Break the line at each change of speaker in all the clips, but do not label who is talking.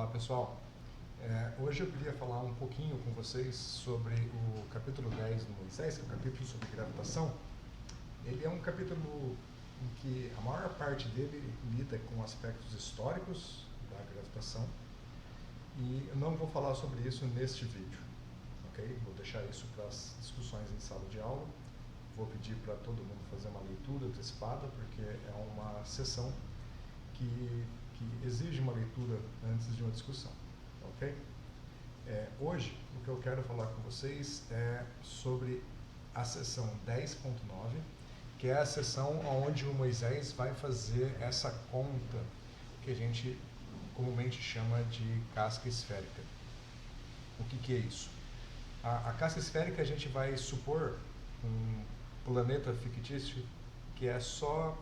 Olá pessoal, hoje eu queria falar um pouquinho com vocês sobre o capítulo 10 do Moisés, que é o capítulo sobre gravitação. Ele é um capítulo em que a maior parte dele lida com aspectos históricos da gravitação e eu não vou falar sobre isso neste vídeo, ok? Vou deixar isso para as discussões em sala de aula. Vou pedir para todo mundo fazer uma leitura antecipada, porque é uma sessão que exige uma leitura antes de uma discussão, ok? Hoje, o que eu quero falar com vocês é sobre a sessão 10.9, que é a sessão onde o Moisés vai fazer essa conta que a gente comumente chama de casca esférica. O que é isso? A casca esférica a gente vai supor um planeta fictício que é só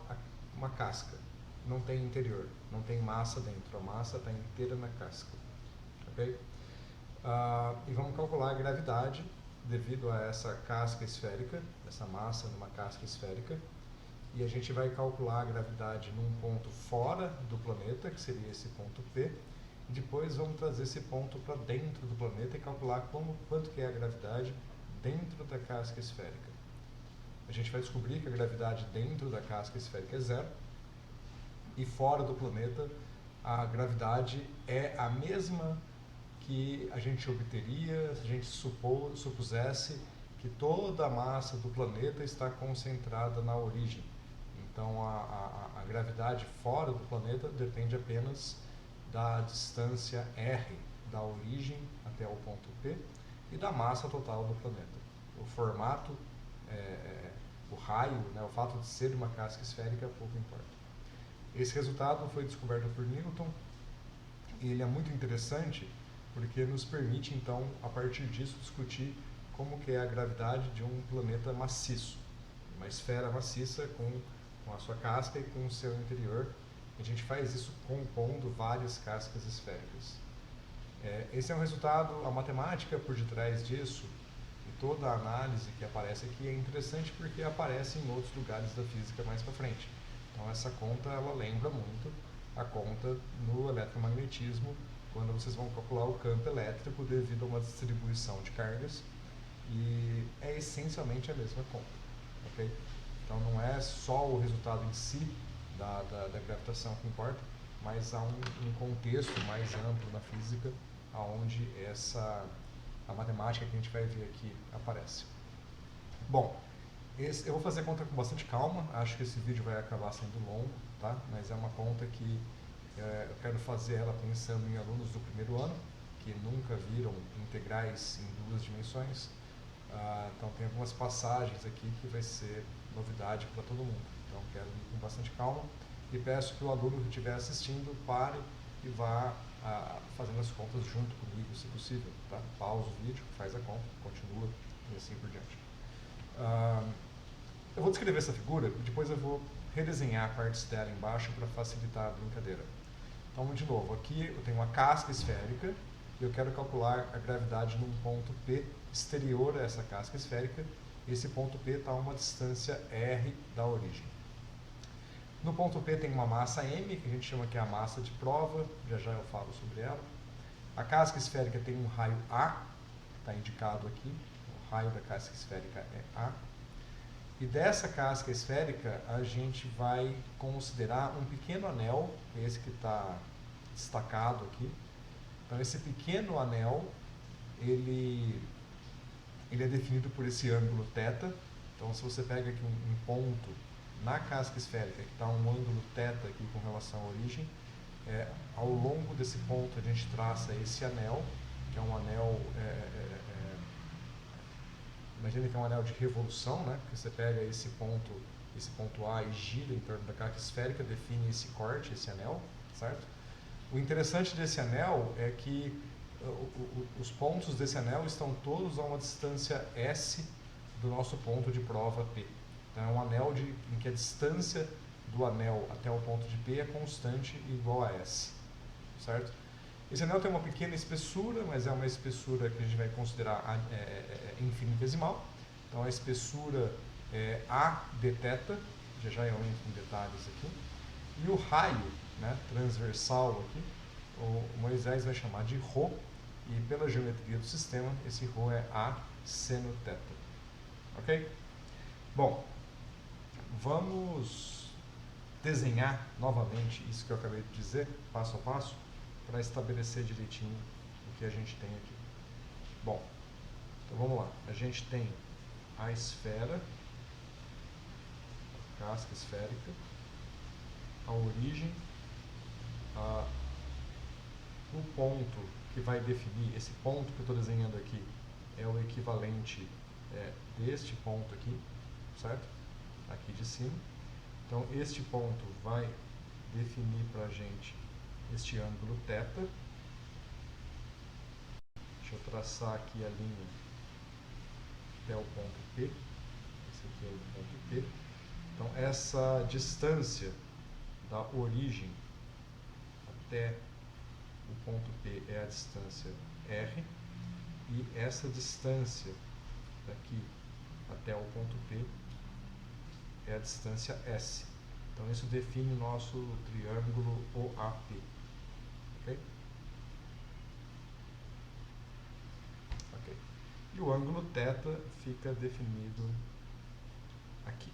uma casca. Não tem interior, não tem massa dentro, a massa está inteira na casca, ok? E vamos calcular a gravidade devido a essa casca esférica, essa massa numa casca esférica, e a gente vai calcular a gravidade num ponto fora do planeta, que seria esse ponto P, e depois vamos trazer esse ponto para dentro do planeta e calcular quanto que é a gravidade dentro da casca esférica. A gente vai descobrir que a gravidade dentro da casca esférica é zero, e fora do planeta a gravidade é a mesma que a gente obteria se a gente supusesse que toda a massa do planeta está concentrada na origem. Então a gravidade fora do planeta depende apenas da distância r da origem até o ponto P e da massa total do planeta. O formato, o raio, o fato de ser uma casca esférica pouco importa. Esse resultado foi descoberto por Newton e ele é muito interessante porque nos permite, então, a partir disso, discutir como que é a gravidade de um planeta maciço, uma esfera maciça com a sua casca e com o seu interior. A gente faz isso compondo várias cascas esféricas. Esse é um resultado, a matemática por detrás disso e toda a análise que aparece aqui é interessante porque aparece em outros lugares da física mais para frente. Então essa conta ela lembra muito a conta no eletromagnetismo, quando vocês vão calcular o campo elétrico devido a uma distribuição de cargas, e é essencialmente a mesma conta, ok? Então não é só o resultado em si da gravitação que importa, mas há um contexto mais amplo na física onde a matemática que a gente vai ver aqui aparece. Bom, eu vou fazer a conta com bastante calma, acho que esse vídeo vai acabar sendo longo, tá? Mas é uma conta que eu quero fazer ela pensando em alunos do primeiro ano, que nunca viram integrais em duas dimensões. Então tem algumas passagens aqui que vai ser novidade para todo mundo. Então quero ir com bastante calma e peço que o aluno que estiver assistindo pare e vá fazendo as contas junto comigo, se possível, tá? Pausa o vídeo, faz a conta, continua e assim por diante. Eu vou descrever essa figura e depois eu vou redesenhar partes dela embaixo para facilitar a brincadeira. Então, de novo, aqui eu tenho uma casca esférica e eu quero calcular a gravidade num ponto P exterior a essa casca esférica. Esse ponto P está a uma distância r da origem. No ponto P tem uma massa m, que a gente chama que é a massa de prova, já eu falo sobre ela. A casca esférica tem um raio A, está indicado aqui, o raio da casca esférica é A. E dessa casca esférica a gente vai considerar um pequeno anel, esse que está destacado aqui. Então esse pequeno anel, ele é definido por esse ângulo θ. Então se você pega aqui um ponto na casca esférica, que está um ângulo θ aqui com relação à origem, ao longo desse ponto a gente traça esse anel, que é um anel... Imagina que é um anel de revolução, né? Que você pega esse ponto A e gira em torno da casca esférica, define esse corte, esse anel, certo? O interessante desse anel é que os pontos desse anel estão todos a uma distância S do nosso ponto de prova P. Então é um anel em que a distância do anel até o ponto de P é constante e igual a S, certo? Esse anel tem uma pequena espessura, mas é uma espessura que a gente vai considerar infinitesimal. Então a espessura é A de θ, já eu entro em detalhes aqui. E o raio, né, transversal aqui, o Moisés vai chamar de Rho, e pela geometria do sistema, esse Rho é A seno θ. Ok? Bom, vamos desenhar novamente isso que eu acabei de dizer, passo a passo, para estabelecer direitinho o que a gente tem aqui. Bom, então vamos lá. A gente tem a esfera, a casca esférica, a origem, o ponto que vai definir, esse ponto que eu estou desenhando aqui é o equivalente deste ponto aqui, certo? Aqui de cima. Então, este ponto vai definir para a gente este ângulo θ. Deixa eu traçar aqui a linha até o ponto P. Esse aqui é o ponto P. Então, essa distância da origem até o ponto P é a distância R, e essa distância daqui até o ponto P é a distância S. Então, isso define o nosso triângulo OAP. Ok? Ok. E o ângulo θ fica definido aqui.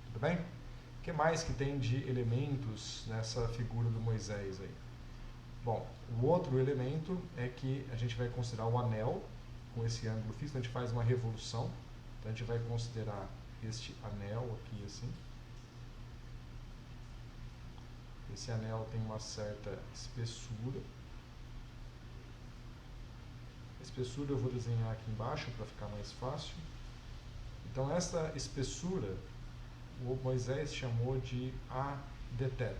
Tudo bem? O que mais que tem de elementos nessa figura do Moisés aí? Bom, o outro elemento é que a gente vai considerar o anel com esse ângulo fixo. Então, a gente faz uma revolução. Então, a gente vai considerar este anel aqui assim. Esse anel tem uma certa espessura. A espessura eu vou desenhar aqui embaixo para ficar mais fácil. Então, essa espessura, o Moisés chamou de Adθ.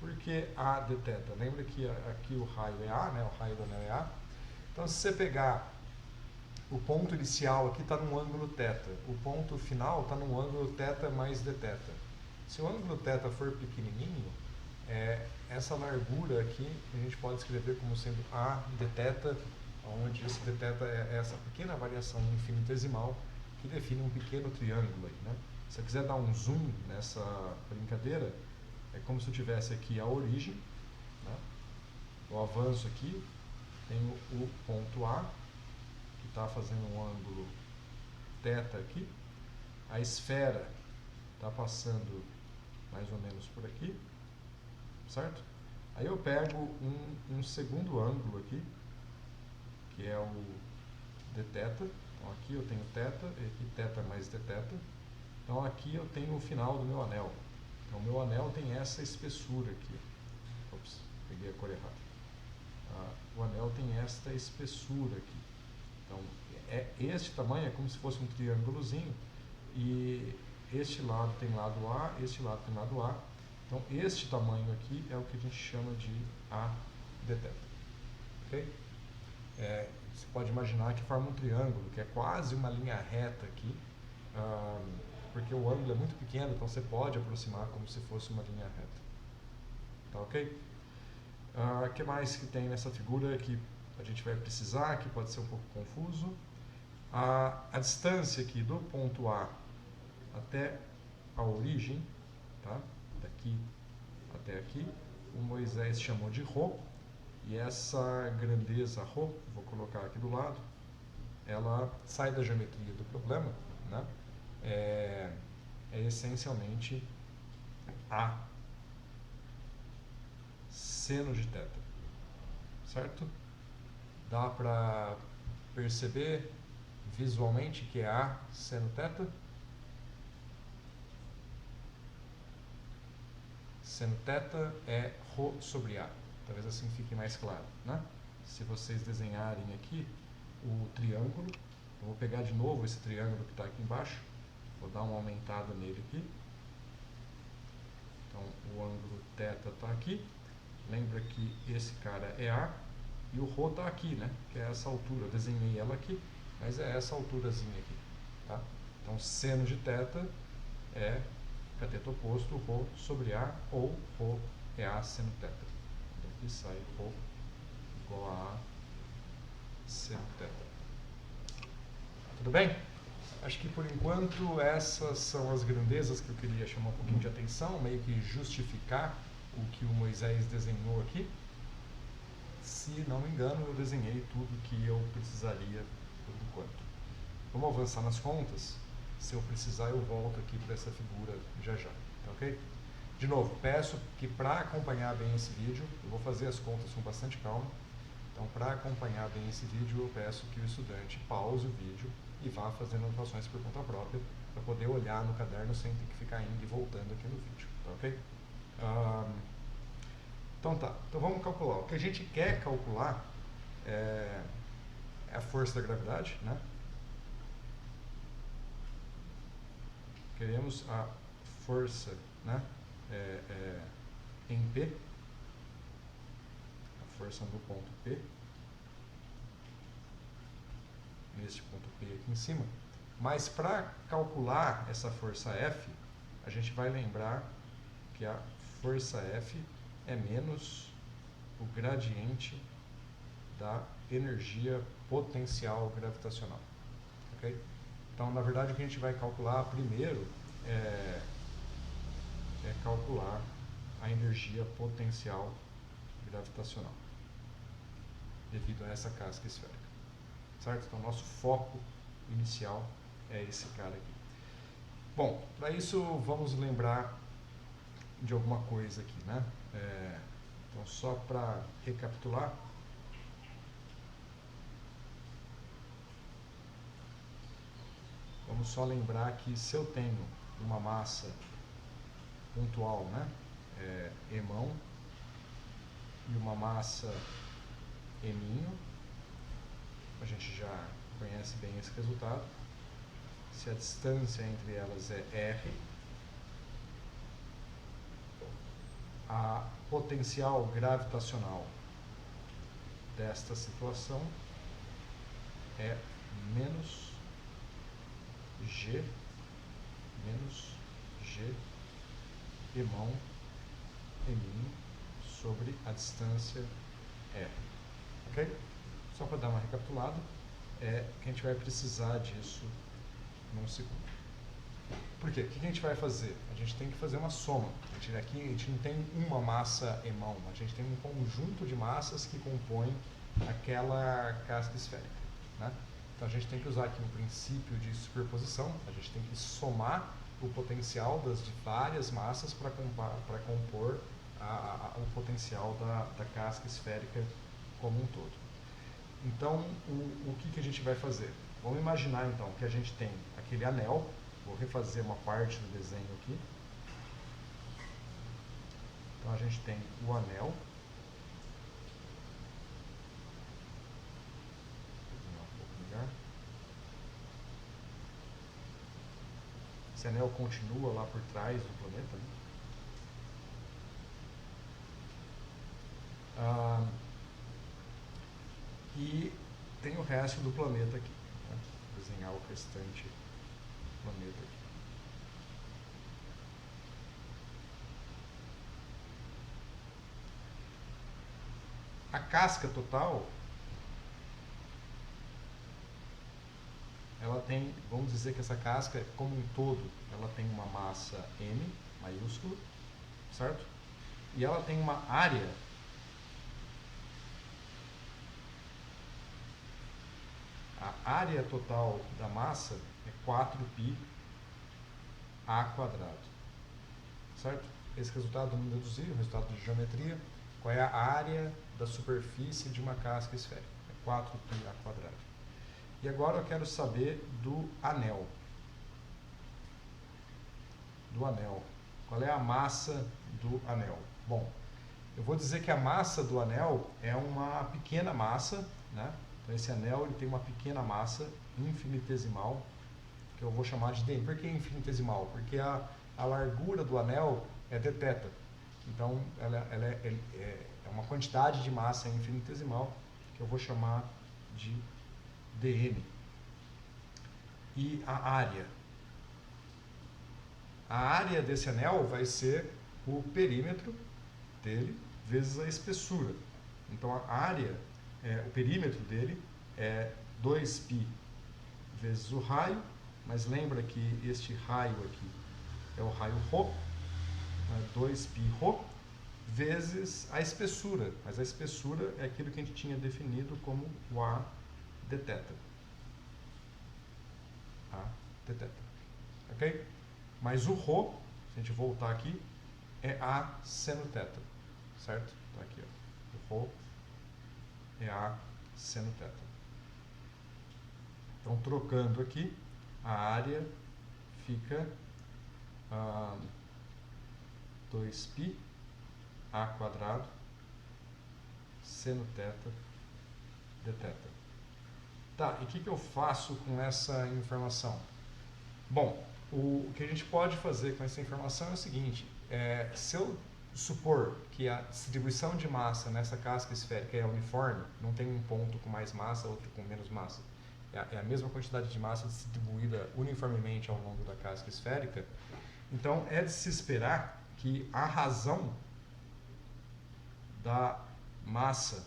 Por que Adθ? Lembra que aqui o raio é A, né? O raio do anel é A. Então, se você pegar o ponto inicial aqui está num ângulo θ, o ponto final está num ângulo θ mais dθ. Se o ângulo θ for pequenininho, essa largura aqui a gente pode escrever como sendo A dθ, onde esse dθ é essa pequena variação infinitesimal que define um pequeno triângulo aí, né? Se eu quiser dar um zoom nessa brincadeira, é como se eu tivesse aqui a origem, né? Eu avanço aqui, tenho o ponto A, que está fazendo um ângulo θ aqui, a esfera está passando mais ou menos por aqui, certo? Aí eu pego um segundo ângulo aqui, que é o dθ. Então aqui eu tenho θ, aqui θ mais dθ. Então aqui eu tenho o final do meu anel. Então o meu anel tem essa espessura aqui. Ops, peguei a cor errada. O anel tem esta espessura aqui. Então este tamanho é como se fosse um triângulozinho, e este lado tem lado A, este lado tem lado A. Então este tamanho aqui é o que a gente chama de Adθ. Ok? Você pode imaginar que forma um triângulo, que é quase uma linha reta aqui, porque o ângulo é muito pequeno, então você pode aproximar como se fosse uma linha reta. Tá ok? O que mais que tem nessa figura que a gente vai precisar, que pode ser um pouco confuso? A distância aqui do ponto A até a origem, tá? Daqui até aqui, o Moisés chamou de Rho, e essa grandeza Rho, vou colocar aqui do lado, ela sai da geometria do problema, né? É essencialmente A seno de θ, certo? Dá para perceber visualmente que é A seno θ? Seno θ é Rho sobre A. Talvez assim fique mais claro, né? Se vocês desenharem aqui o triângulo, eu vou pegar de novo esse triângulo que está aqui embaixo, vou dar uma aumentada nele aqui. Então o ângulo θ está aqui. Lembra que esse cara é A e o Rho está aqui, né? Que é essa altura. Eu desenhei ela aqui, mas é essa alturazinha aqui, tá? Então seno de θ é cateto oposto, Rho sobre A, ou Rho é A seno θ. Então aqui sai Rho igual a A seno θ. Tudo bem? Acho que por enquanto essas são as grandezas que eu queria chamar um pouquinho de atenção, meio que justificar o que o Moisés desenhou aqui. Se não me engano, eu desenhei tudo que eu precisaria por enquanto. Vamos avançar nas contas. Se eu precisar, eu volto aqui para essa figura já já, tá ok? De novo, peço que para acompanhar bem esse vídeo, eu vou fazer as contas com bastante calma. Então, para acompanhar bem esse vídeo, eu peço que o estudante pause o vídeo e vá fazendo anotações por conta própria, para poder olhar no caderno sem ter que ficar indo e voltando aqui no vídeo, tá ok? Então tá, então vamos calcular. O que a gente quer calcular é a força da gravidade, né? Queremos a força, né? Em P, a força no ponto P, neste ponto P aqui em cima. Mas para calcular essa força F, a gente vai lembrar que a força F é menos o gradiente da energia potencial gravitacional. Okay? Então, na verdade, o que a gente vai calcular primeiro é calcular a energia potencial gravitacional devido a essa casca esférica. Certo? Então, nosso foco inicial é esse cara aqui. Bom, para isso, vamos lembrar de alguma coisa aqui, né? Então, só para recapitular, vamos só lembrar que se eu tenho uma massa pontual, né? Emão, e uma massa eminho, a gente já conhece bem esse resultado. Se a distância entre elas é R, a potencial gravitacional desta situação é menos G emão eminho sobre a distância R. Ok? Só para dar uma recapitulada, que a gente vai precisar disso num segundo. Por quê? O que a gente vai fazer? A gente tem que fazer uma soma. Aqui a gente não tem uma massa emão, a gente tem um conjunto de massas que compõem aquela casca esférica, né? Então a gente tem que usar aqui um princípio de superposição, a gente tem que somar o potencial das várias massas para compor o potencial da casca esférica como um todo. Então, o que a gente vai fazer? Vamos imaginar então que a gente tem aquele anel. Vou refazer uma parte do desenho aqui. Então a gente tem o anel. Vou desenhar um pouco melhor. Esse anel continua lá por trás do planeta, né? E tem o resto do planeta aqui, né? Vou desenhar o restante do planeta aqui. A casca total, ela tem, vamos dizer que essa casca, como um todo, ela tem uma massa M, maiúscula, certo? E ela tem uma área a área total da massa é 4π a quadrado, certo? Esse resultado vamos deduzir, o resultado de geometria, qual é a área da superfície de uma casca esférica, é 4π a quadrado. E agora eu quero saber do anel. Qual é a massa do anel? Bom, eu vou dizer que a massa do anel é uma pequena massa, né? Então esse anel ele tem uma pequena massa infinitesimal, que eu vou chamar de dm. Por que infinitesimal? Porque a largura do anel é dθ. Então ela é uma quantidade de massa infinitesimal que eu vou chamar de dm. E a área? A área desse anel vai ser o perímetro dele vezes a espessura. Então a área, o perímetro dele é 2π vezes o raio, mas lembra que este raio aqui é o raio ρ, 2π ρ, vezes a espessura, mas a espessura é aquilo que a gente tinha definido como o A de θ. A de θ. Ok? Mas o ρ, se a gente voltar aqui, é A seno θ. Certo? Então aqui, ó, o ρ é A seno θ. Então, trocando aqui, a área fica 2π A quadrado seno θ de θ. Tá, e o que eu faço com essa informação? Bom, o que a gente pode fazer com essa informação é o seguinte, se eu supor que a distribuição de massa nessa casca esférica é uniforme, não tem um ponto com mais massa, outro com menos massa, é a mesma quantidade de massa distribuída uniformemente ao longo da casca esférica, então é de se esperar que a razão da massa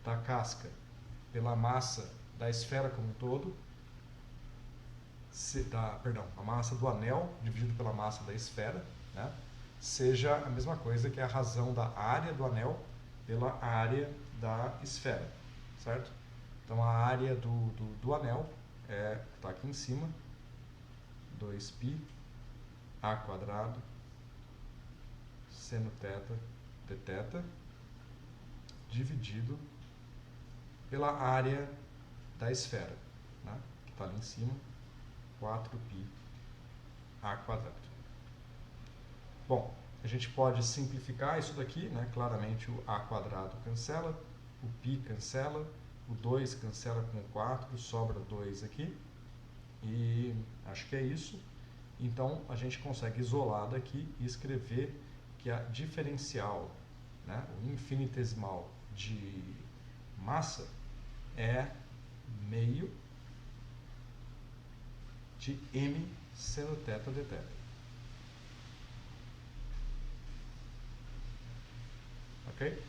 da casca pela massa da esfera como um todo, a massa do anel dividido pela massa da esfera, né, seja a mesma coisa que a razão da área do anel pela área da esfera, certo? Então a área do anel está aqui em cima, 2π A quadrado seno θ de θ dividido pela área da esfera, né, que está ali em cima, 4π A quadrado. Bom, a gente pode simplificar isso daqui, né? Claramente o A quadrado cancela, o π cancela, o 2 cancela com o 4, sobra 2 aqui, e acho que é isso. Então, a gente consegue isolar daqui e escrever que a diferencial, né, o infinitesimal de massa é meio de m seno θ de θ. Ok?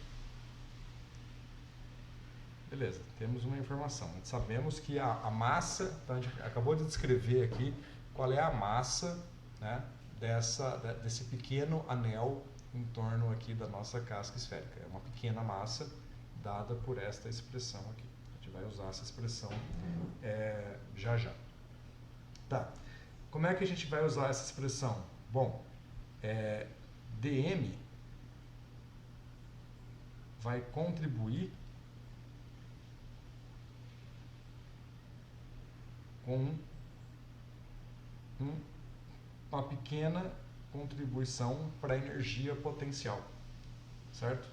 Beleza, temos uma informação. Sabemos que a massa, então a gente acabou de descrever aqui qual é a massa, né, desse pequeno anel em torno aqui da nossa casca esférica. É uma pequena massa dada por esta expressão aqui. A gente vai usar essa expressão já já. Tá. Como é que a gente vai usar essa expressão? Bom, dm vai contribuir com uma pequena contribuição para a energia potencial, certo?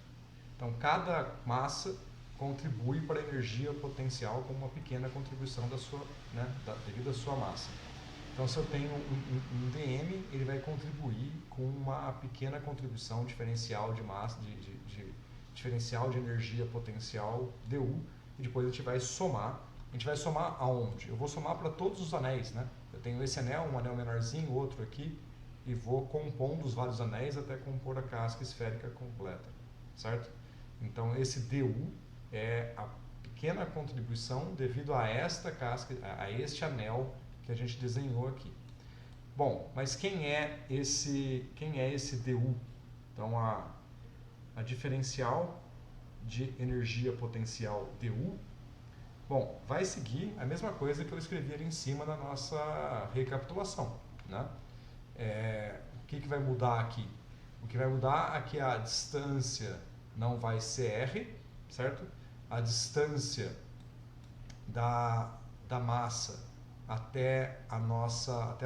Então, cada massa contribui para a energia potencial com uma pequena contribuição da sua, né, devido à sua massa. Então, se eu tenho um dm, ele vai contribuir com uma pequena contribuição diferencial de massa, diferencial de energia potencial du, e depois a gente vai somar. A gente vai somar aonde? Eu vou somar para todos os anéis, né? Eu tenho esse anel, um anel menorzinho, outro aqui, e vou compondo os vários anéis até compor a casca esférica completa, certo? Então, esse du é a pequena contribuição devido a esta casca, a este anel que a gente desenhou aqui. Bom, mas quem é esse du? Então, a diferencial de energia potencial du, bom, vai seguir a mesma coisa que eu escrevi ali em cima da nossa recapitulação, né? O que vai mudar aqui? O que vai mudar é que a distância não vai ser r, certo? A distância da massa até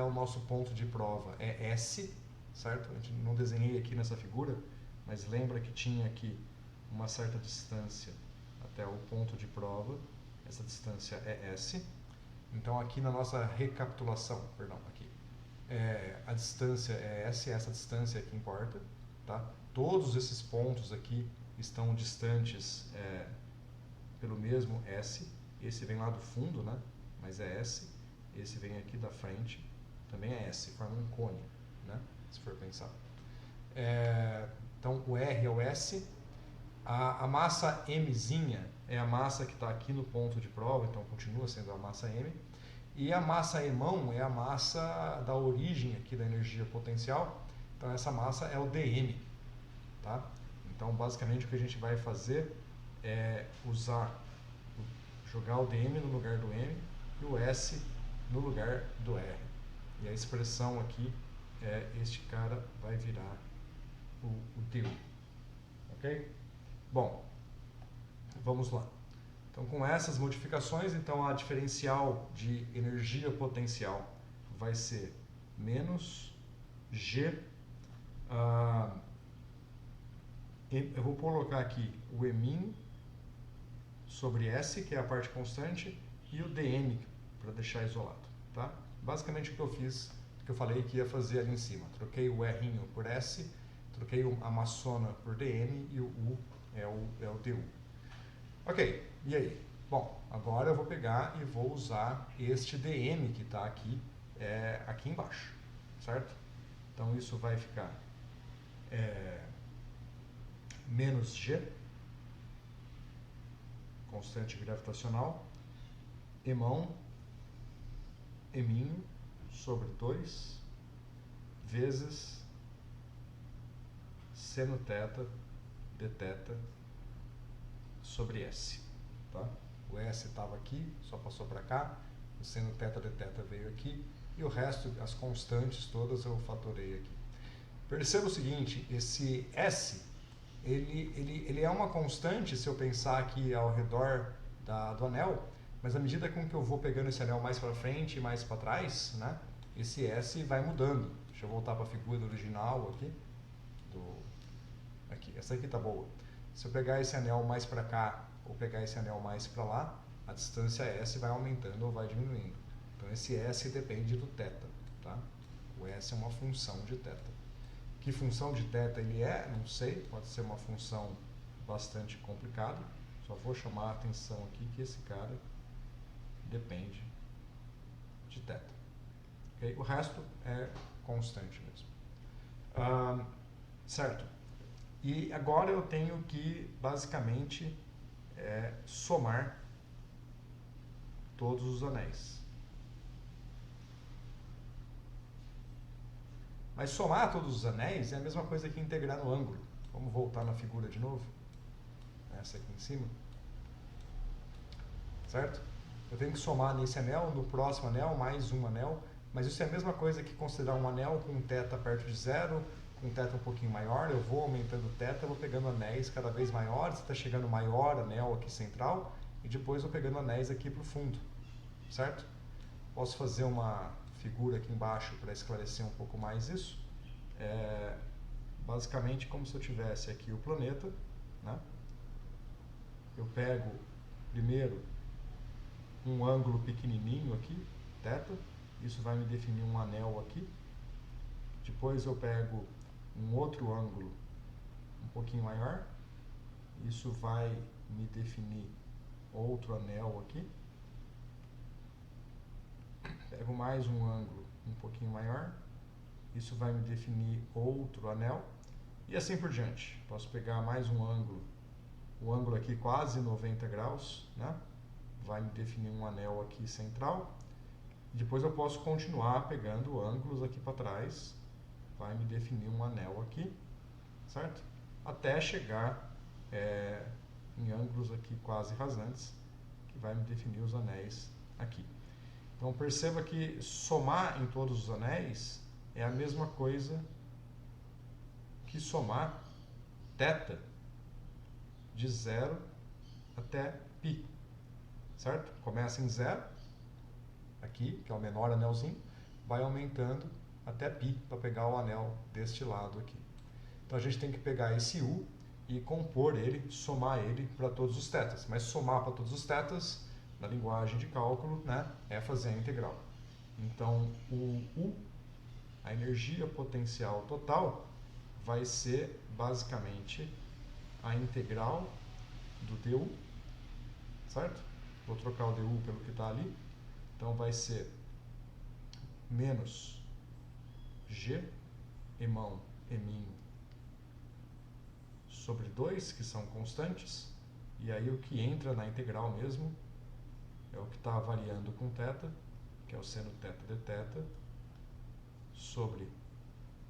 o nosso ponto de prova é S, certo? A gente não desenhei aqui nessa figura, mas lembra que tinha aqui uma certa distância até o ponto de prova. Essa distância é S. Então, aqui na nossa recapitulação, aqui, a distância é S, essa distância é que importa, tá? Todos esses pontos aqui estão distantes pelo mesmo S. Esse vem lá do fundo, né? Mas é S. Esse vem aqui da frente, também é S, forma um cone, né? Se for pensar. Então, o R é o S. A massa Mzinha é a massa que está aqui no ponto de prova, então continua sendo a massa M. E a massa Emão é a massa da origem aqui da energia potencial, então essa massa é o dm, tá? Então, basicamente, o que a gente vai fazer é jogar o dm no lugar do m e o s no lugar do r. E a expressão aqui este cara vai virar o du. Ok? Bom, vamos lá. Então, com essas modificações, então a diferencial de energia potencial vai ser menos G. Eu vou colocar aqui o Emin sobre S, que é a parte constante, e o dm, para deixar isolado. Tá? Basicamente o que eu fiz, que eu falei que ia fazer ali em cima. Troquei o R por S, troquei a maçona por dm e o U é o du. Ok, e aí? Bom, agora eu vou pegar e vou usar este dm que está aqui, aqui embaixo, certo? Então isso vai ficar menos G, constante gravitacional, Emão, Eminho, sobre 2, vezes seno θ dθ sobre S. Tá? O S estava aqui, só passou para cá, o seno θ dθ veio aqui, e o resto, as constantes todas, eu fatorei aqui. Perceba o seguinte, esse S, ele é uma constante se eu pensar aqui ao redor do anel, mas à medida com que eu vou pegando esse anel mais para frente e mais para trás, né, esse S vai mudando. Deixa eu voltar para a figura original aqui. Aqui, essa aqui tá boa. Se eu pegar esse anel mais para cá ou pegar esse anel mais para lá, a distância S vai aumentando ou vai diminuindo. Então esse S depende do θ. Tá? O S é uma função de θ. Que função de θ ele é? Não sei, pode ser uma função bastante complicada. Só vou chamar a atenção aqui que esse cara depende de θ. Okay? O resto é constante mesmo. Certo? E agora eu tenho que, basicamente, somar todos os anéis. Mas somar todos os anéis é a mesma coisa que integrar no ângulo. Vamos voltar na figura de novo. Essa aqui em cima. Certo? Eu tenho que somar nesse anel, no próximo anel, mais um anel. Mas isso é a mesma coisa que considerar um anel com θ perto de zero, com θ um pouquinho maior. Eu vou aumentando o θ, vou pegando anéis cada vez maiores, está chegando o maior anel aqui central, e depois vou pegando anéis aqui para o fundo. Certo? Posso fazer uma figura aqui embaixo para esclarecer um pouco mais isso. Basicamente como se eu tivesse aqui o planeta, né? Eu pego primeiro um ângulo pequenininho aqui, θ, isso vai me definir um anel aqui. Depois eu pego um outro ângulo um pouquinho maior, isso vai me definir outro anel aqui. Pego mais um ângulo um pouquinho maior, isso vai me definir outro anel, e assim por diante. Posso pegar mais um ângulo, o ângulo aqui quase 90 graus, né? Vai me definir um anel aqui central. Depois eu posso continuar pegando ângulos aqui para trás, vai me definir um anel aqui, certo? Até chegar em ângulos aqui quase rasantes, que vai me definir os anéis aqui. Então perceba que somar em todos os anéis é a mesma coisa que somar θ de 0 até π, certo? Começa em 0, aqui, que é o menor anelzinho, vai aumentando até π para pegar o anel deste lado aqui. Então a gente tem que pegar esse U e compor ele, somar ele para todos os θs. Mas somar para todos os θs, na linguagem de cálculo, né, é fazer a integral. Então o U, a energia potencial total, vai ser basicamente a integral do du, certo? Vou trocar o du pelo que está ali. Então vai ser menos G, Emão, Emin, sobre 2, que são constantes. E aí o que entra na integral mesmo é o que está variando com θ, que é o seno θ dθ, sobre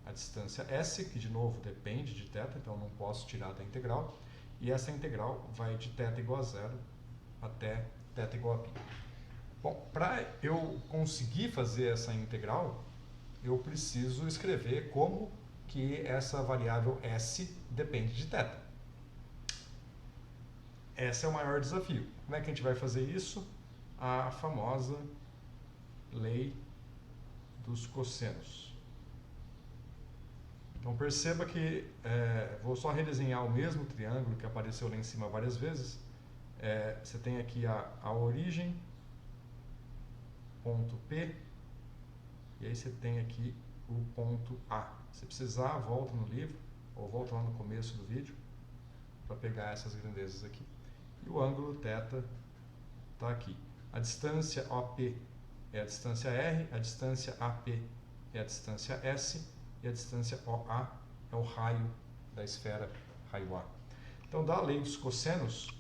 a distância S, que de novo depende de θ, então não posso tirar da integral, e essa integral vai de θ igual a zero até θ igual a π. Bom, para eu conseguir fazer essa integral, eu preciso escrever como que essa variável S depende de θ. Esse é o maior desafio. Como é que a gente vai fazer isso? A famosa lei dos cossenos. Então perceba que vou só redesenhar o mesmo triângulo que apareceu lá em cima várias vezes. Você tem aqui a origem, ponto P, e aí você tem aqui o ponto A. Se precisar, volta no livro, ou volta lá no começo do vídeo, para pegar essas grandezas aqui. E o ângulo θ está aqui. A distância OP é a distância R, a distância AP é a distância S, e a distância OA é o raio da esfera, raio A. Então, da lei dos cossenos,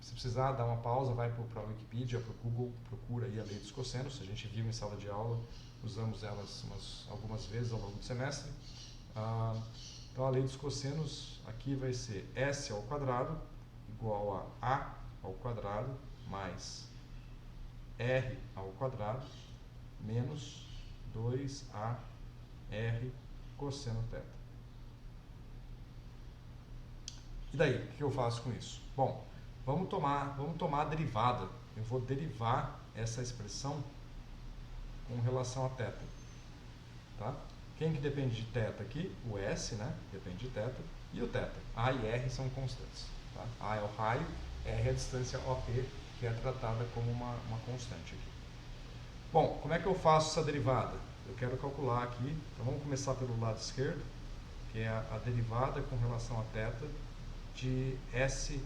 se precisar dar uma pausa, vai para a Wikipedia, para o Google, procura aí a lei dos cossenos. A gente viu em sala de aula, usamos elas algumas vezes ao longo do semestre. Então, a lei dos cossenos aqui vai ser S ao quadrado igual a ao quadrado mais R ao quadrado menos 2AR cosseno θ. E daí, o que eu faço com isso? Bom, vamos tomar a derivada. Eu vou derivar essa expressão com relação a θ. Tá? Quem que depende de θ aqui? O S, né? Depende de θ. E o θ. A e R são constantes. Tá? A é o raio, R é a distância OP, que é tratada como uma constante aqui. Bom, como é que eu faço essa derivada? Eu quero calcular aqui, então vamos começar pelo lado esquerdo, que é a derivada com relação a θ de S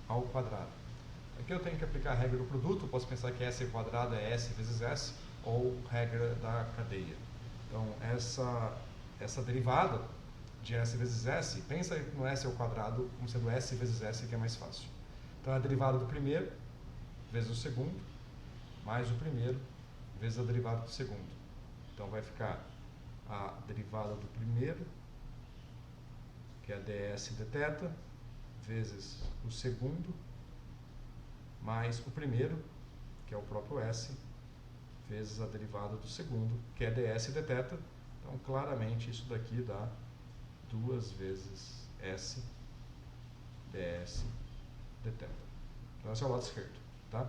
ao quadrado. Aqui eu tenho que aplicar a regra do produto, eu posso pensar que S ao quadrado é S vezes S, ou regra da cadeia. Então, essa derivada de S vezes S, pensa no S ao quadrado como sendo S vezes S, que é mais fácil. Então, a derivada do primeiro vezes o segundo, mais o primeiro vezes a derivada do segundo. Então, vai ficar a derivada do primeiro, que é ds dθ, vezes o segundo, mais o primeiro, que é o próprio S, vezes a derivada do segundo, que é ds dθ. Então, claramente, isso daqui dá 2 vezes S ds dθ. Então, esse é o lado esquerdo. Tá?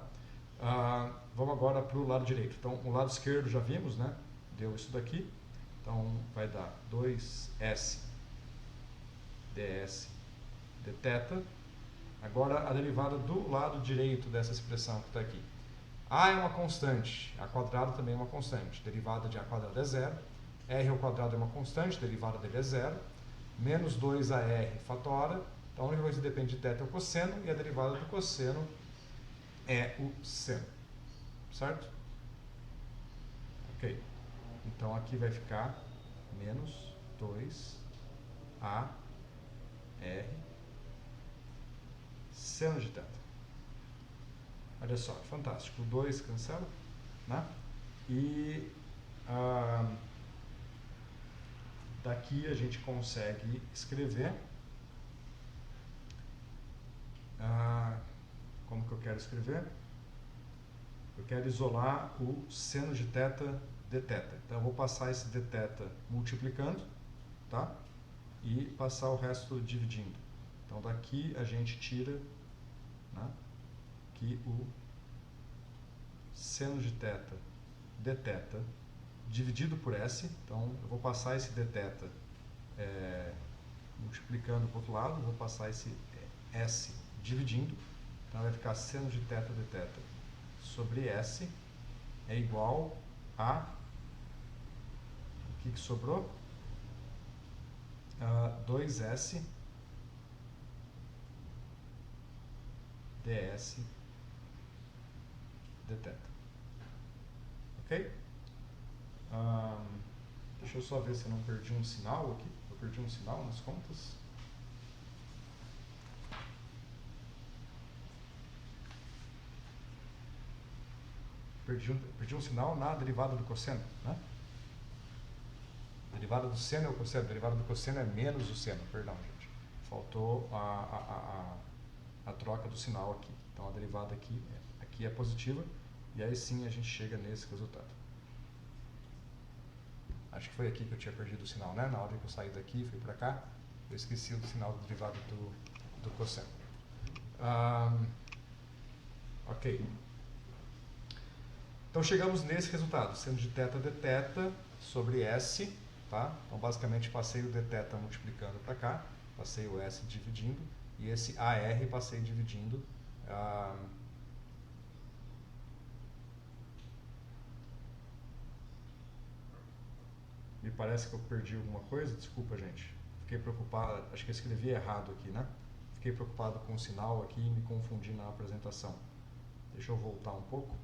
Vamos agora para o lado direito. Então, o lado esquerdo já vimos, né? Deu isso daqui. Então, vai dar 2S ds dθ. Agora, a derivada do lado direito dessa expressão que está aqui. A é uma constante, A quadrado também é uma constante. Derivada de A quadrado é zero. R ao quadrado é uma constante, derivada dele é zero. Menos 2AR fatora. Então, a única coisa que depende de θ é o cosseno, e a derivada do cosseno é o seno. Certo? Ok. Então, aqui vai ficar menos 2AR seno de θ. Olha só, fantástico. O 2 cancela, né? E daqui a gente consegue escrever como que eu quero escrever? Eu quero isolar o seno de θ dθ. Então eu vou passar esse dθ multiplicando, tá? E passar o resto dividindo. Então daqui a gente tira, né, que o seno de θ dθ dividido por S. Então eu vou passar esse dθ multiplicando para o outro lado, vou passar esse S dividindo. Então vai ficar seno de θ dθ sobre S é igual a, o que sobrou? 2S ds dθ. Ok? Deixa eu só ver se eu não perdi um sinal aqui. Eu perdi um sinal nas contas. Perdi um sinal na derivada do cosseno, né? Derivada do seno é o cosseno, derivada do cosseno é menos o seno, perdão, gente. Faltou a troca do sinal aqui. Então a derivada aqui é positiva, e aí sim a gente chega nesse resultado. Acho que foi aqui que eu tinha perdido o sinal, né? Na hora que eu saí daqui e fui para cá, eu esqueci o sinal da derivada do cosseno. Ok. Então chegamos nesse resultado, seno de θ dθ sobre S, tá? Então basicamente passei o dθ multiplicando para cá, passei o S dividindo, e esse AR passei dividindo. Me parece que eu perdi alguma coisa, desculpa, gente. Fiquei preocupado, acho que eu escrevi errado aqui, né? Fiquei preocupado com o sinal aqui e me confundi na apresentação. Deixa eu voltar um pouco.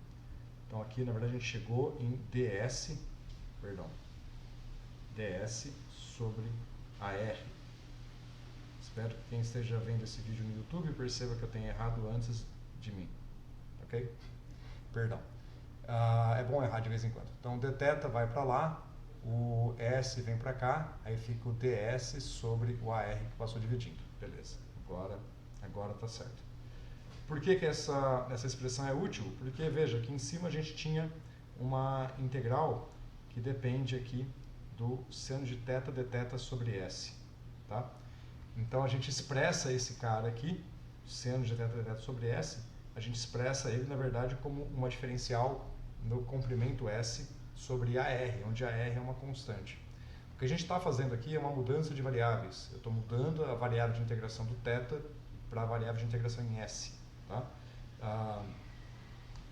Então aqui, na verdade, a gente chegou em ds sobre AR. Espero que quem esteja vendo esse vídeo no YouTube perceba que eu tenho errado antes de mim. Ok? Perdão. É bom errar de vez em quando. Então, dθ vai para lá, o S vem para cá, aí fica o ds sobre o AR que passou dividindo. Beleza. Agora está certo. Por que essa expressão é útil? Porque, veja, aqui em cima a gente tinha uma integral que depende aqui do seno de θ dθ sobre S. Tá? Então, a gente expressa esse cara aqui, seno de θ dθ sobre S, a gente expressa ele, na verdade, como uma diferencial no comprimento S sobre AR, onde AR é uma constante. O que a gente está fazendo aqui é uma mudança de variáveis. Eu estou mudando a variável de integração do θ para a variável de integração em S. Tá?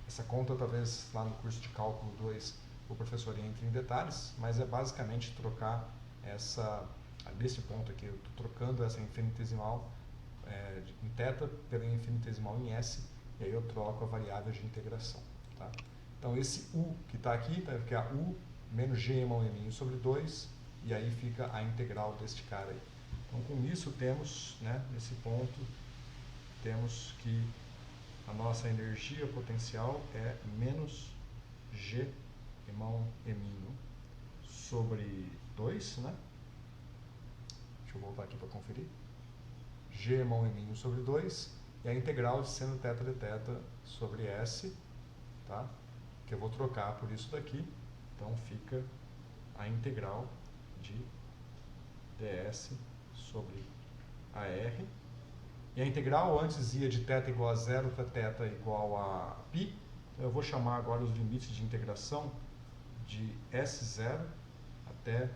Essa conta, talvez, lá no curso de cálculo 2, o professor entre em detalhes, mas é basicamente trocar nesse ponto aqui, eu estou trocando essa infinitesimal em θ pela infinitesimal em S, e aí eu troco a variável de integração. Tá? Então, esse U que está aqui, vai ficar U menos G mão M sobre 2, e aí fica a integral deste cara aí. Então, com isso, temos, né, nesse ponto, temos que a nossa energia potencial é menos G mão M sobre 2, né? Deixa eu voltar aqui para conferir. G mão M sobre 2, e a integral de seno θ dθ sobre S, tá? Que eu vou trocar por isso daqui, então fica a integral de ds sobre AR, e a integral antes ia de θ igual a 0 para θ igual a π, então eu vou chamar agora os limites de integração de S0 até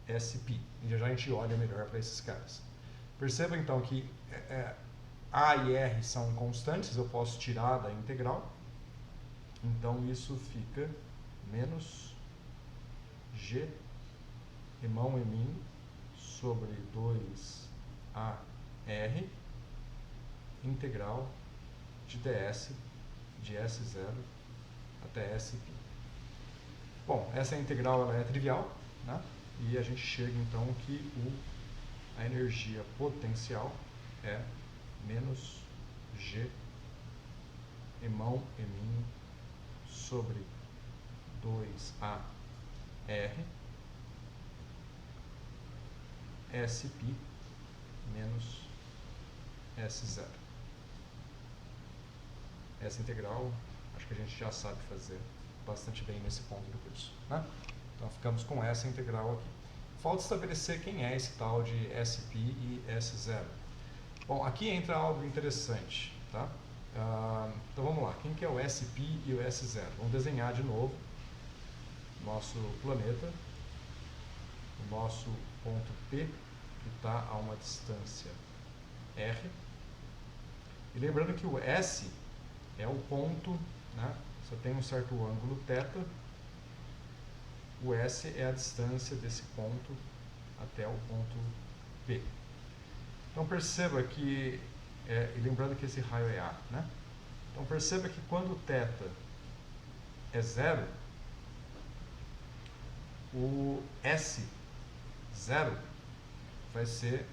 SP, e já a gente olha melhor para esses caras. Perceba então que A e R são constantes, eu posso tirar da integral, então isso fica menos G irmão M sobre 2AR integral de ds de S0 até SP. Bom, essa integral ela é trivial, né? E a gente chega então que a energia potencial é menos G irmão M sobre 2AR SP menos S0. Essa integral, acho que a gente já sabe fazer bastante bem nesse ponto do curso, né? Então ficamos com essa integral aqui. Falta estabelecer quem é esse tal de SP e S0. Bom, aqui entra algo interessante, tá? Então vamos lá, quem que é o SP e o S0? Vamos desenhar de novo nosso planeta, o nosso ponto P, que está a uma distância R. E lembrando que o S é o ponto, né? Você tem um certo ângulo θ, o S é a distância desse ponto até o ponto P. Então perceba que, e lembrando que esse raio é A, né? Então perceba que quando θ é 0, o S0 vai ser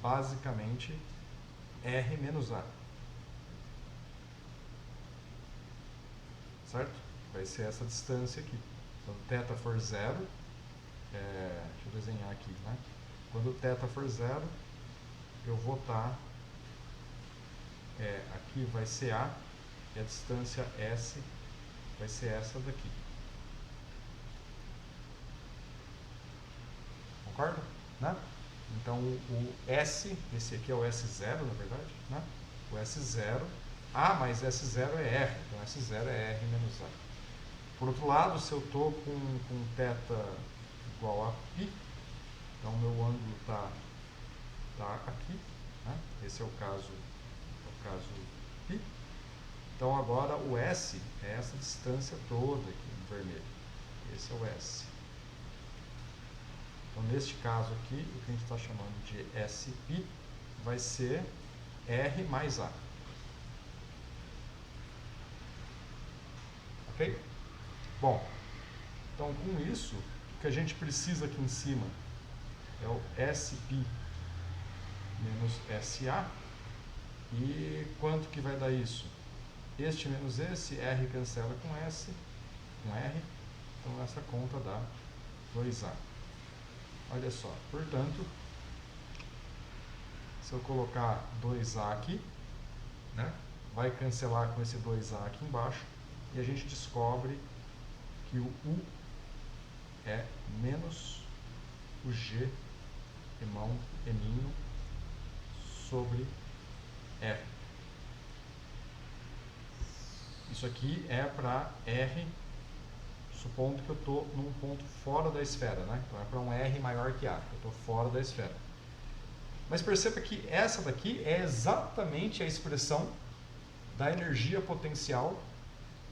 basicamente R menos A. Certo? Vai ser essa distância aqui. Quando θ for 0, deixa eu desenhar aqui, né? Quando θ for 0, eu vou estar, aqui vai ser A, e a distância S vai ser essa daqui. Concorda? Né? Então, o S, esse aqui é o S0, na verdade, né? O S0, A mais S0 é R, então S0 é R menos A. Por outro lado, se eu estou com θ igual a π, então meu ângulo está aqui, né? Esse é o caso π. Então agora o S é essa distância toda aqui em vermelho. Esse é o S. Então neste caso aqui, o que a gente está chamando de SP vai ser R mais A. Ok? Bom, então com isso, o que a gente precisa aqui em cima é o SP menos SA. E quanto que vai dar isso? Este menos esse, R cancela com S, com R, então essa conta dá 2A. Olha só, portanto, se eu colocar 2A aqui, né, vai cancelar com esse 2A aqui embaixo, e a gente descobre que o U é menos o G, irmão, eminho, sobre R. Isso aqui é para R, supondo que eu estou num ponto fora da esfera, né? Então é para um R maior que A, eu estou fora da esfera. Mas perceba que essa daqui é exatamente a expressão da energia potencial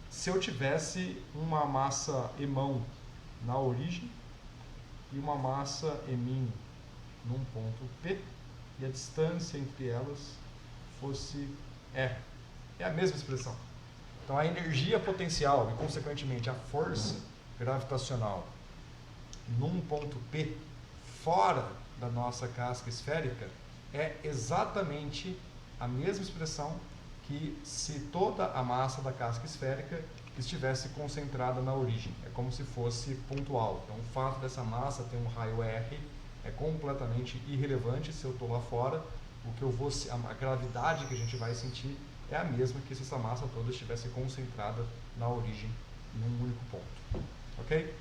se eu tivesse uma massa emão na origem e uma massa emim num ponto P e a distância entre elas fosse R. É a mesma expressão. Então a energia potencial e, consequentemente, a força gravitacional num ponto P fora da nossa casca esférica é exatamente a mesma expressão que se toda a massa da casca esférica estivesse concentrada na origem. É como se fosse pontual. Então o fato dessa massa ter um raio R é completamente irrelevante se eu estou lá fora. O que eu vou, a gravidade que a gente vai sentir é a mesma que se essa massa toda estivesse concentrada na origem, num único ponto. Ok?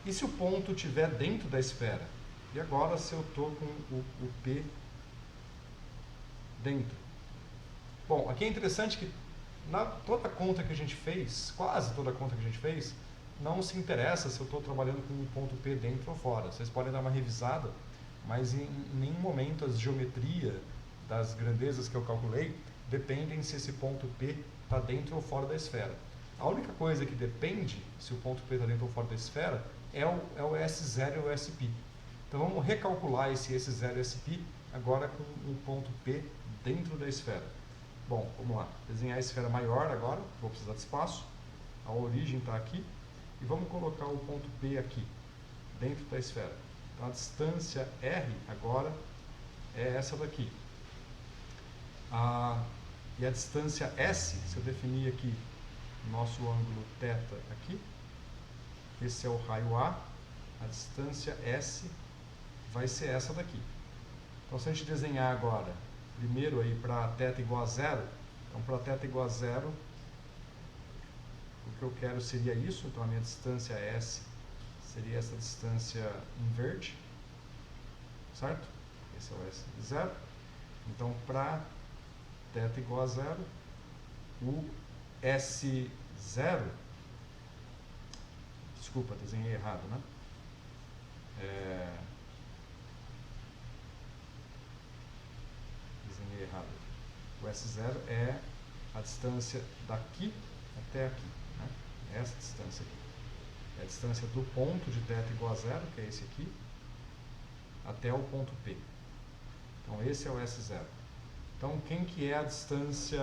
E se o ponto estiver dentro da esfera? E agora se eu estou com o P dentro? Bom, aqui é interessante que toda a conta que a gente fez, quase toda a conta que a gente fez, não se interessa se eu estou trabalhando com um ponto P dentro ou fora. Vocês podem dar uma revisada, mas em nenhum momento as geometria das grandezas que eu calculei dependem se esse ponto P está dentro ou fora da esfera. A única coisa que depende se o ponto P está dentro ou fora da esfera é o S0 e o SP. Então vamos recalcular esse S0 e SP agora com o ponto P dentro da esfera. Bom, vamos lá. Desenhar a esfera maior agora, vou precisar de espaço. A origem está aqui. E vamos colocar o ponto P aqui, dentro da esfera. Então a distância R agora é essa daqui. E a distância S, se eu definir aqui nosso ângulo θ aqui, esse é o raio A, a distância S vai ser essa daqui. Então se a gente desenhar agora, primeiro aí para θ igual a 0, então para θ igual a 0, o que eu quero seria isso, então a minha distância S seria essa distância em verde, certo? Esse é o S0. Então para θ igual a 0, o S0, desculpa, desenhei errado, né? Desenhei errado. O S0 é a distância daqui até aqui, né? Essa distância aqui. É a distância do ponto de θ igual a 0, que é esse aqui, até o ponto P. Então esse é o S0. Então quem que é a distância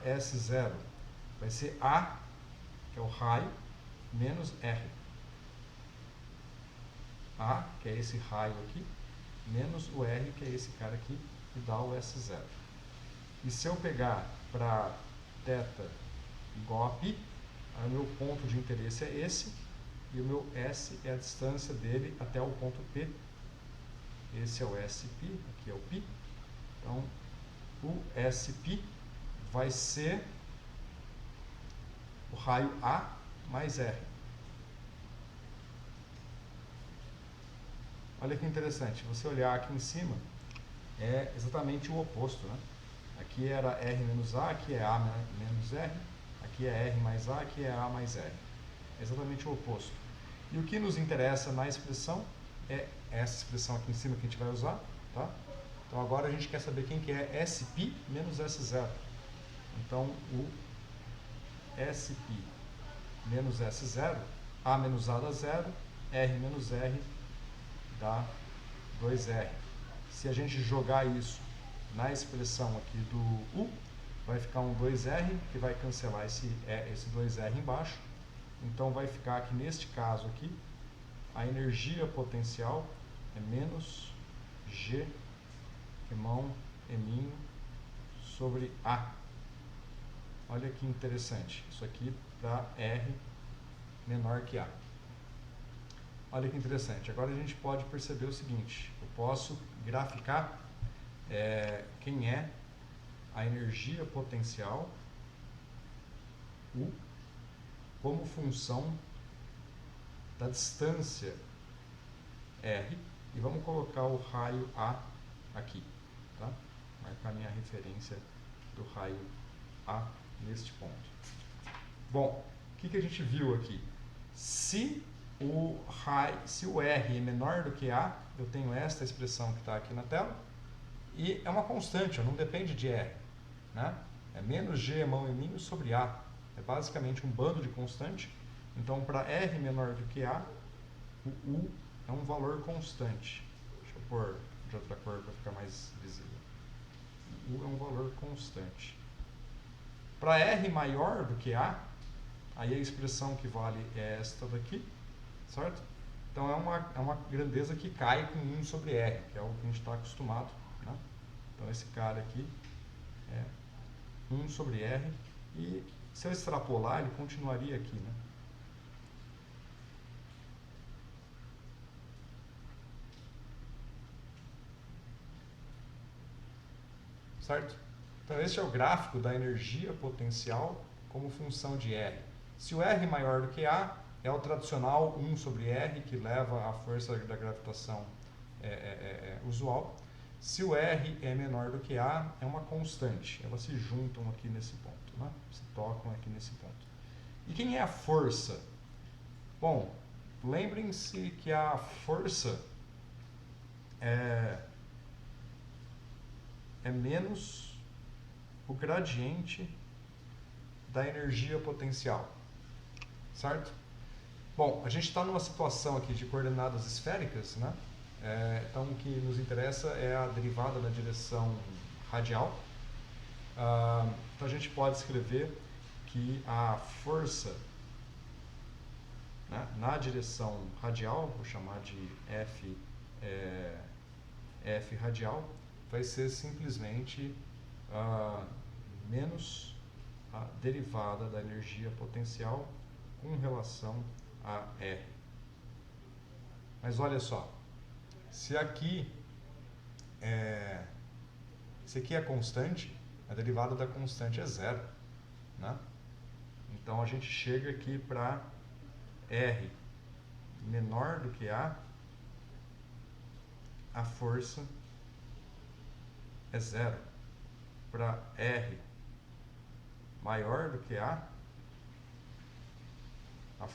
S0? Vai ser A, que é o raio, menos R. A, que é esse raio aqui, menos o R, que é esse cara aqui, que dá o S0. E se eu pegar para θ igual a π, aí o meu ponto de interesse é esse, e o meu S é a distância dele até o ponto P. Esse é o SP, aqui é o π. Então, o SP vai ser o raio A mais R. Olha que interessante, você olhar aqui em cima, é exatamente o oposto, né? Aqui era R menos A, aqui é A menos R, aqui é R mais A, aqui é A mais R. É exatamente o oposto. E o que nos interessa na expressão é essa expressão aqui em cima que a gente vai usar, tá? Então agora a gente quer saber quem que é SP menos S0. Então o SP menos S0, A menos A dá 0, R menos R dá 2R. Se a gente jogar isso na expressão aqui do U, vai ficar um 2R, que vai cancelar esse 2R embaixo. Então vai ficar aqui, neste caso aqui, a energia potencial é menos G irmão M sobre A. Olha que interessante, isso aqui para R menor que A. Olha que interessante, agora a gente pode perceber o seguinte, eu posso graficar quem é a energia potencial U como função da distância R, e vamos colocar o raio A aqui, tá? Marcar minha referência do raio A neste ponto. Bom, o que a gente viu aqui? Se o R é menor do que A, eu tenho esta expressão que está aqui na tela, e é uma constante, não depende de R, né? É menos G mão M sobre A. É basicamente um bando de constante. Então, para R menor do que A, o U é um valor constante. Deixa eu pôr de outra cor para ficar mais visível. O U é um valor constante. Para R maior do que A, aí a expressão que vale é esta daqui, certo? Então é uma grandeza que cai com 1 sobre R, que é o que a gente está acostumado, né? Então esse cara aqui é 1 sobre R, e se eu extrapolar, ele continuaria aqui, né? Certo? Então esse é o gráfico da energia potencial como função de R. Se o R é maior do que A, é o tradicional 1 sobre R, que leva a força da gravitação usual. Se o R é menor do que A, é uma constante. Elas se juntam aqui nesse ponto, né? Se tocam aqui nesse ponto. E quem é a força? Bom, lembrem-se que a força é menos o gradiente da energia potencial, certo? Bom, a gente está numa situação aqui de coordenadas esféricas, né? Então o que nos interessa é a derivada da direção radial. Então a gente pode escrever que a força, né, na direção radial, vou chamar de F radial, vai ser simplesmente menos a derivada da energia potencial com relação a R. Mas olha só, se aqui é constante, a derivada da constante é zero, né? Então a gente chega aqui para R menor do que A força é zero. Para R maior do que A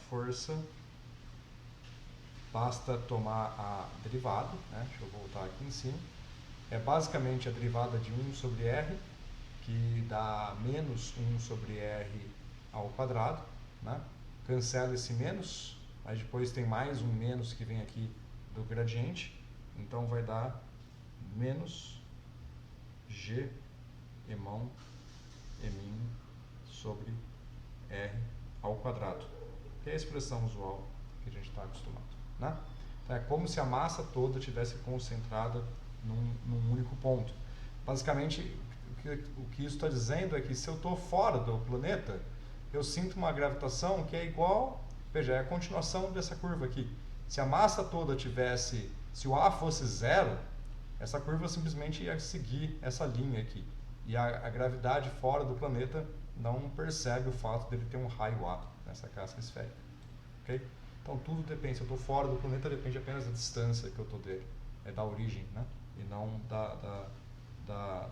força, basta tomar a derivada, né? Deixa eu voltar aqui em cima, é basicamente a derivada de 1 sobre R, que dá menos 1 sobre R ao quadrado, né? Cancela esse menos, aí depois tem mais um menos que vem aqui do gradiente, então vai dar menos G irmão M sobre R ao quadrado, que é a expressão usual que a gente está acostumado, né? Então, é como se a massa toda tivesse concentrada num único ponto. Basicamente, o que isso está dizendo é que se eu estou fora do planeta, eu sinto uma gravitação que é igual Veja, é a continuação dessa curva aqui. Se a massa toda tivesse, se o A fosse zero, essa curva simplesmente ia seguir essa linha aqui. E a gravidade fora do planeta não percebe o fato dele ter um raio A nessa casca esférica. Okay? Então tudo depende, se eu estou fora do planeta, depende apenas da distância que eu estou dele, da origem, né? E não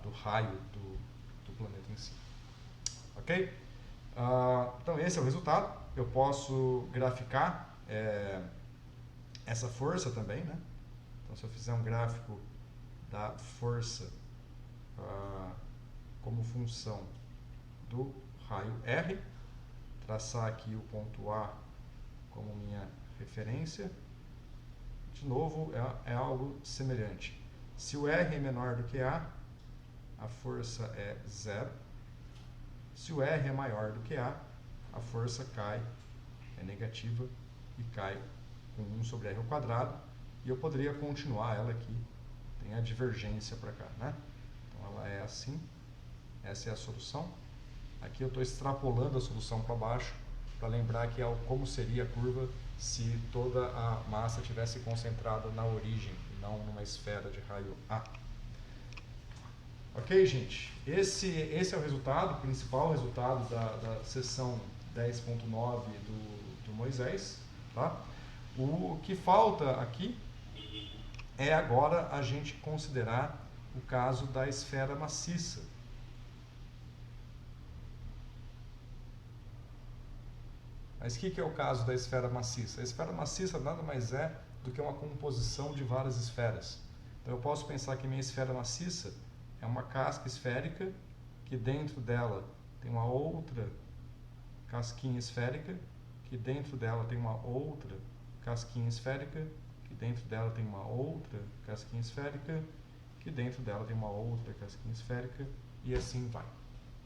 do raio do planeta em si. Ok? Então esse é o resultado. Eu posso graficar essa força também, né? Então se eu fizer um gráfico da força como função do raio R, traçar aqui o ponto A como minha referência, de novo é algo semelhante. Se o R é menor do que A força é zero. Se o R é maior do que A força cai, é negativa e cai com 1 sobre R ao quadrado. E eu poderia continuar ela aqui, tem a divergência para cá, né? Então ela é assim, essa é a solução. Aqui eu estou extrapolando a solução para baixo, para lembrar que como seria a curva se toda a massa tivesse concentrada na origem e não numa esfera de raio A. Ok, gente? Esse é o resultado, o principal resultado da seção 10.9 do Moisés. Tá? O que falta aqui é agora a gente considerar o caso da esfera maciça. Mas o que é o caso da esfera maciça? A esfera maciça nada mais é do que uma composição de várias esferas. Então eu posso pensar que minha esfera maciça é uma casca esférica que dentro dela tem uma outra casquinha esférica, que dentro dela tem uma outra casquinha esférica, que dentro dela tem uma outra casquinha esférica, que dentro dela tem uma outra casquinha esférica, e assim vai.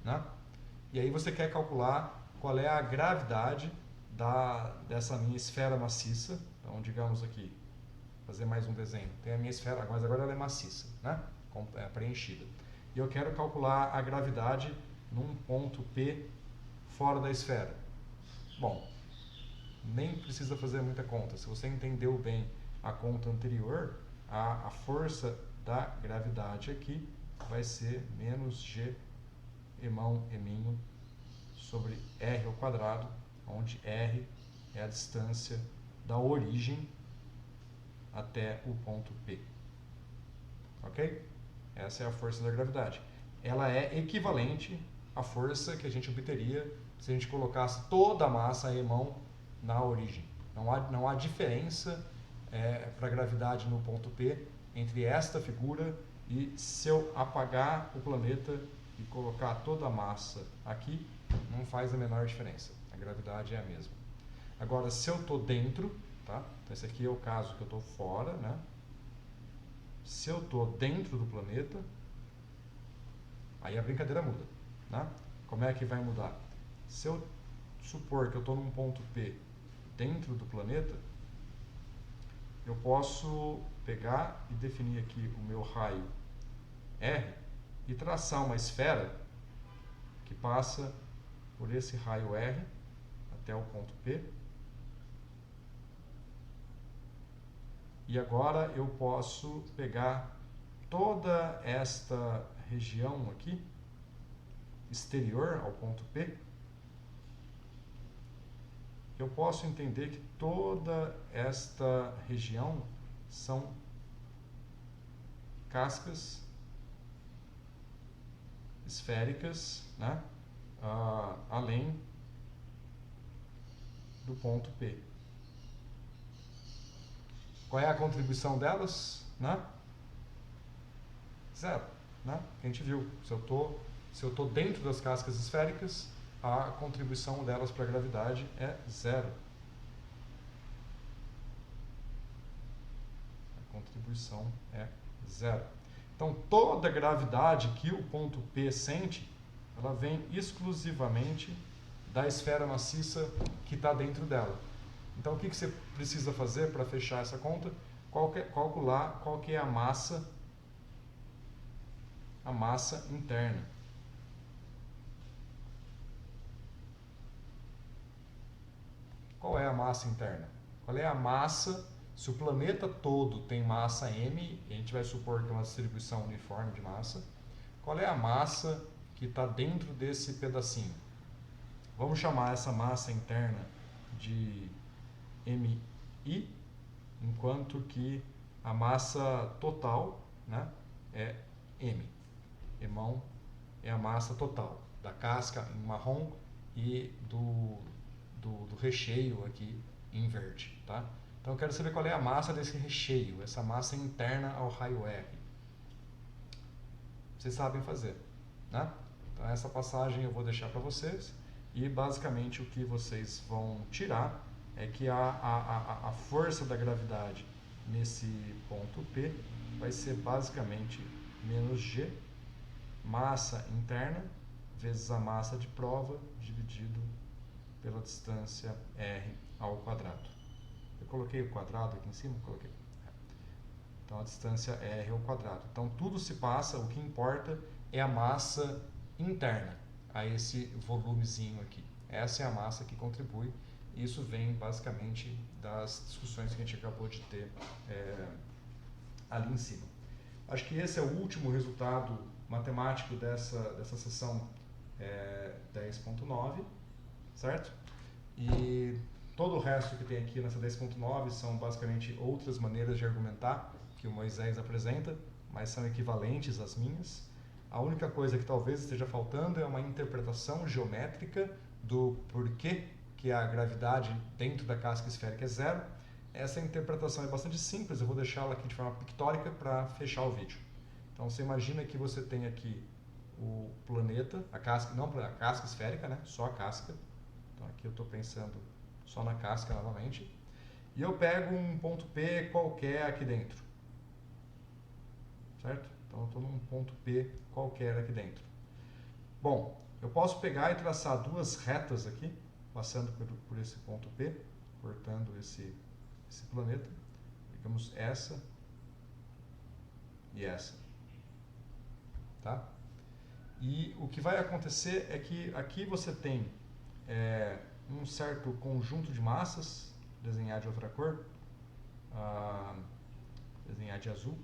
Né? E aí você quer calcular qual é a gravidade dessa minha esfera maciça. Então, digamos aqui, fazer mais um desenho. Tem a minha esfera, mas agora ela é maciça, né? Preenchida. E eu quero calcular a gravidade num ponto P fora da esfera. Bom, nem precisa fazer muita conta. Se você entendeu bem a conta anterior, a força da gravidade aqui vai ser menos G eminho sobre R ao quadrado, onde R é a distância da origem até o ponto P. Ok? Essa é a força da gravidade. Ela é equivalente à força que a gente obteria se a gente colocasse toda a massa em mão na origem. Não há diferença para a gravidade no ponto P entre esta figura e se eu apagar o planeta e colocar toda a massa aqui, não faz a menor diferença. A gravidade é a mesma. Agora, se eu estou dentro, tá? Então esse aqui é o caso que eu estou fora, né? Se eu estou dentro do planeta, aí a brincadeira muda, né? Como é que vai mudar? Se eu supor que eu estou num ponto P dentro do planeta, eu posso pegar e definir aqui o meu raio R e traçar uma esfera que passa por esse raio R até o ponto P. E agora eu posso pegar toda esta região aqui, exterior ao ponto P. Eu posso entender que toda esta região são cascas esféricas, né? Além do ponto P. Qual é a contribuição delas? Né? Zero. Né? A gente viu, se eu tô dentro das cascas esféricas, a contribuição delas para a gravidade é zero. A contribuição é zero. Então, toda a gravidade que o ponto P sente, ela vem exclusivamente da esfera maciça que está dentro dela. Então, o que você precisa fazer para fechar essa conta? Calcular qual que é a massa interna. qual é a massa interna? Qual é a massa, se o planeta todo tem massa m, e a gente vai supor que é uma distribuição uniforme de massa, qual é a massa que está dentro desse pedacinho? Vamos chamar essa massa interna de mi, enquanto que a massa total, né, é m. Emão é a massa total da casca em marrom e do recheio aqui em verde, tá? Então eu quero saber qual é a massa desse recheio, essa massa interna ao raio R. Vocês sabem fazer, né? Então essa passagem eu vou deixar para vocês e basicamente o que vocês vão tirar é que a força da gravidade nesse ponto P vai ser basicamente menos G, massa interna, vezes a massa de prova, dividido pela distância R ao quadrado. Eu coloquei o quadrado aqui em cima? Coloquei. Então a distância é R ao quadrado. Então tudo se passa, o que importa é a massa interna a esse volumezinho aqui. Essa é a massa que contribui. Isso vem basicamente das discussões que a gente acabou de ter ali em cima. Acho que esse é o último resultado matemático dessa sessão 10.9, certo? E todo o resto que tem aqui nessa 10.9 são basicamente outras maneiras de argumentar que o Moisés apresenta, mas são equivalentes às minhas. A única coisa que talvez esteja faltando é uma interpretação geométrica do porquê que a gravidade dentro da casca esférica é zero. Essa interpretação é bastante simples, eu vou deixá-la aqui de forma pictórica para fechar o vídeo. Então você imagina que você tem aqui o planeta, a casca, não a casca esférica, né? Só a casca. Então aqui eu estou pensando só na casca novamente. E eu pego um ponto P qualquer aqui dentro. Certo? Então eu estou num ponto P qualquer aqui dentro. Bom, eu posso pegar e traçar duas retas aqui, passando por esse ponto P, cortando esse planeta. Digamos essa e essa. Tá? E o que vai acontecer é que aqui você tem um certo conjunto de massas, desenhar de outra cor, desenhar de azul.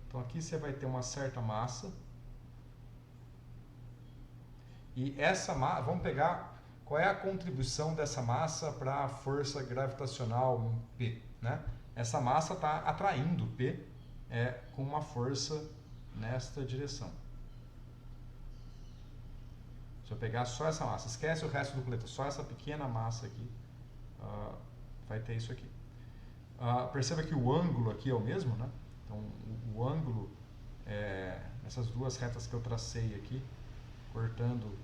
Então aqui você vai ter uma certa massa. E essa massa, vamos pegar qual é a contribuição dessa massa para a força gravitacional P, né? Essa massa está atraindo P com uma força nesta direção. Se eu pegar só essa massa, esquece o resto do planeta, só essa pequena massa aqui, vai ter isso aqui. Perceba que o ângulo aqui é o mesmo, né? Então o ângulo, essas duas retas que eu tracei aqui, cortando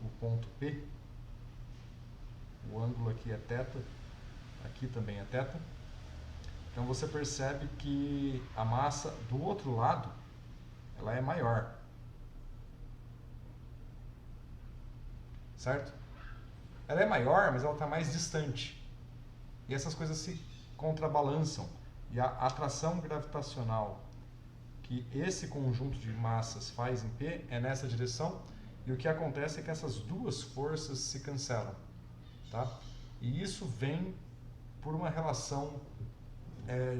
o ponto P, o ângulo aqui é θ, aqui também é θ. Então você percebe que a massa do outro lado, ela é maior. Certo? Ela é maior, mas ela está mais distante. E essas coisas se contrabalançam. E a atração gravitacional que esse conjunto de massas faz em P é nessa direção. E o que acontece é que essas duas forças se cancelam. Tá? E isso vem por uma relação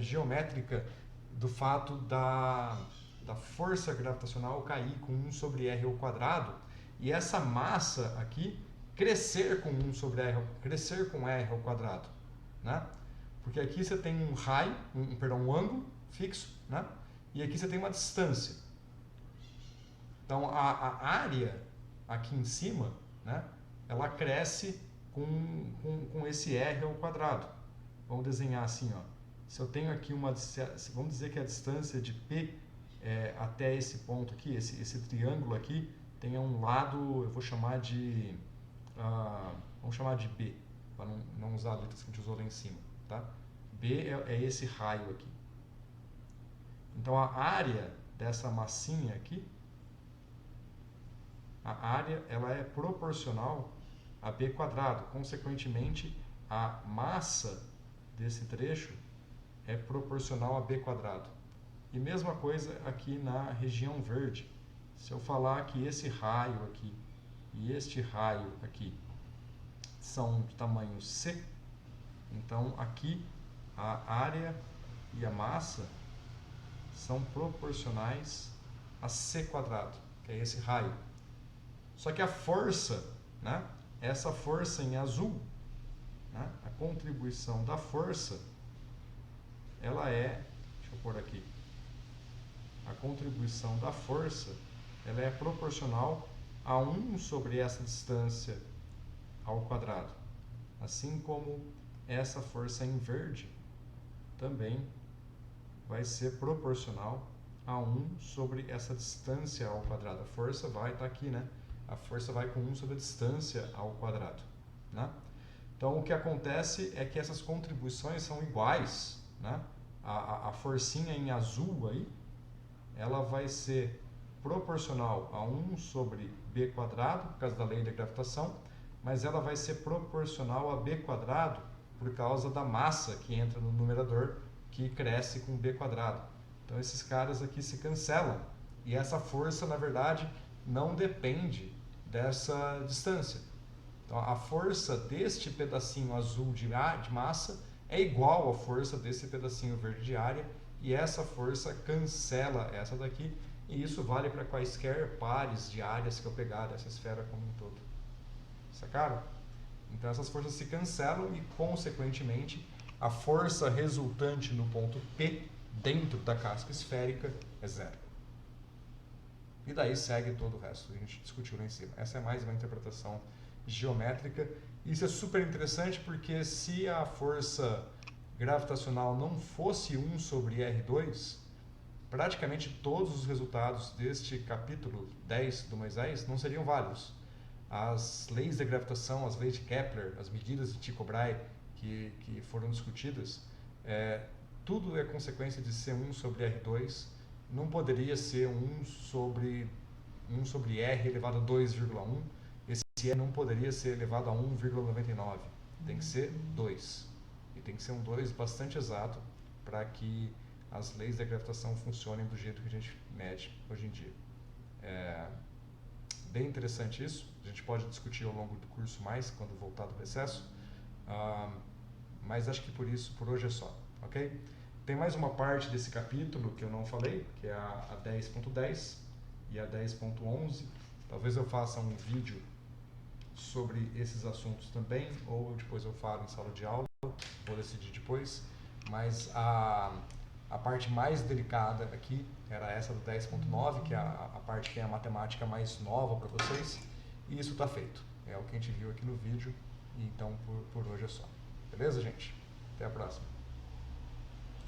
geométrica do fato da força gravitacional cair com 1 sobre R ao quadrado. E essa massa aqui crescer com 1 sobre R, crescer com R ao quadrado, né? Porque aqui você tem um raio, um ângulo fixo, né? E aqui você tem uma distância. Então a área aqui em cima, né? Ela cresce com esse R ao quadrado. Vamos desenhar assim, ó. Se eu tenho aqui vamos dizer que a distância de P até esse ponto aqui, esse triângulo aqui, tem um lado, eu vou chamar de, vamos chamar de B, para não usar a letra que a gente usou lá em cima, tá? B é esse raio aqui. Então a área dessa massinha aqui, a área ela é proporcional a B quadrado, consequentemente a massa desse trecho é proporcional a B quadrado. E mesma coisa aqui na região verde. Se eu falar que esse raio aqui e este raio aqui são de tamanho C, então aqui a área e a massa são proporcionais a C quadrado, que é esse raio. Só que a força, né, essa força em azul, né, a contribuição da força, ela é, deixa eu pôr aqui, a contribuição da força, ela é proporcional a 1 sobre essa distância ao quadrado. Assim como essa força em verde também vai ser proporcional a 1 sobre essa distância ao quadrado. A força vai estar aqui, né? A força vai com 1 sobre a distância ao quadrado, né? Então, o que acontece é que essas contribuições são iguais, né? A forcinha em azul aí, ela vai ser proporcional a 1 sobre b quadrado, por causa da lei da gravitação, mas ela vai ser proporcional a b quadrado por causa da massa que entra no numerador, que cresce com b quadrado. Então, esses caras aqui se cancelam. E essa força, na verdade, não depende dessa distância. Então, a força deste pedacinho azul de massa é igual à força desse pedacinho verde de área, e essa força cancela essa daqui, e isso vale para quaisquer pares de áreas que eu pegar dessa esfera como um todo. Sacaram? Então essas forças se cancelam e, consequentemente, a força resultante no ponto P dentro da casca esférica é zero. E daí segue todo o resto que a gente discutiu lá em cima. Essa é mais uma interpretação geométrica. Isso é super interessante porque se a força gravitacional não fosse 1 sobre R2, praticamente todos os resultados deste capítulo 10 do Moisés não seriam válidos. As leis da gravitação, as leis de Kepler, as medidas de Tycho Brahe que foram discutidas, tudo é consequência de ser 1 sobre R2, não poderia ser 1 sobre R elevado a 2,1, esse R não poderia ser elevado a 1,99, tem que ser 2. E tem que ser um 2 bastante exato para que as leis da gravitação funcionem do jeito que a gente mede hoje em dia. Bem interessante isso, a gente pode discutir ao longo do curso mais, quando voltar do recesso, mas acho que por hoje é só, ok? Tem mais uma parte desse capítulo que eu não falei, que é a 10.10 e a 10.11, talvez eu faça um vídeo sobre esses assuntos também, ou depois eu falo em sala de aula, vou decidir depois, mas a parte mais delicada aqui era essa do 10.9, que é a parte que é a matemática mais nova para vocês, e isso está feito. É o que a gente viu aqui no vídeo, então por hoje é só. Beleza, gente? Até a próxima.